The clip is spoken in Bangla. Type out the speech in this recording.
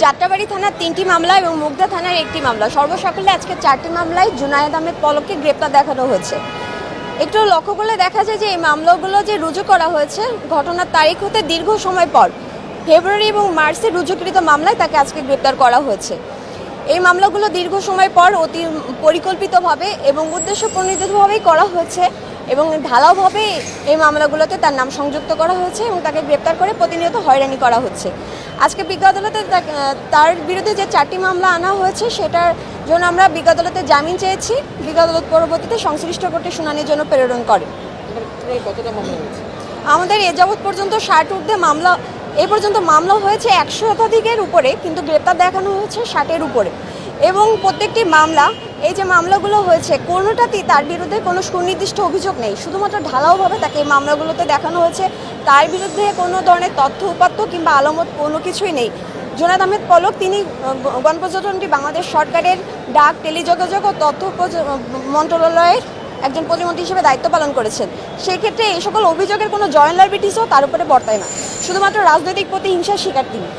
যাত্রাবাড়ী থানার ৩টি মামলা এবং মুগদা থানার একটি মামলা, সর্বসকলে আজকে 4টি মামলায় জুনায়েদ আহমেদ পলককে গ্রেপ্তার দেখানো হয়েছে। একটু লক্ষ্য করলে দেখা যায় যে এই মামলাগুলো যে রুজু করা হয়েছে ঘটনার তারিখ হতে দীর্ঘ সময় পর ফেব্রুয়ারি এবং মার্চে রুজুকৃত মামলায় তাকে আজকে গ্রেপ্তার করা হয়েছে। এই মামলাগুলো দীর্ঘ সময় পর অতি পরিকল্পিতভাবে এবং উদ্দেশ্যপ্রণোদিতভাবেই করা হয়েছে এবং ঢালাওভাবে এই মামলাগুলোতে তার নাম সংযুক্ত করা হয়েছে এবং তাকে গ্রেপ্তার করে প্রতিনিয়ত হয়রানি করা হচ্ছে। আজকে বিজ্ঞ আদালতে তার বিরুদ্ধে যে 4টি মামলা আনা হয়েছে সেটার জন্য আমরা বিজ্ঞ আদালতে জামিন চেয়েছি। বিজ্ঞ আদালত পরবর্তীতে সংশ্লিষ্ট কোর্টে শুনানির জন্য প্রেরণ করে। আমাদের এ যাবৎ পর্যন্ত 60 ঊর্ধ্বে মামলা, এ পর্যন্ত মামলা হয়েছে 100 শতাধিকের উপরে, কিন্তু গ্রেপ্তার দেখানো হয়েছে 60-এর উপরে। এবং প্রত্যেকটি মামলা, এই যে মামলাগুলো হয়েছে কোনোটাতেই তার বিরুদ্ধে কোনো সুনির্দিষ্ট অভিযোগ নেই, শুধুমাত্র ঢালাওভাবে তাকে এই মামলাগুলোতে দেখানো হয়েছে তার বিরুদ্ধে কোনো ধরনের তথ্য উপাত্ত কিংবা আলামত কোনো কিছুই নেই। জুনায়েদ আহমেদ পলক তিনি গণপ্রজাতন্ত্রী বাংলাদেশ সরকারের ডাক, টেলিযোগাযোগ ও তথ্য মন্ত্রণালয়ের একজন প্রতিমন্ত্রী হিসেবে দায়িত্ব পালন করেছেন। সেক্ষেত্রে এই সকল অভিযোগের কোনো জয়েন্ট লাইবিলিটিসও তার উপরে বর্তায় না, শুধুমাত্র রাজনৈতিক প্রতিহিংসার শিকার তিনি।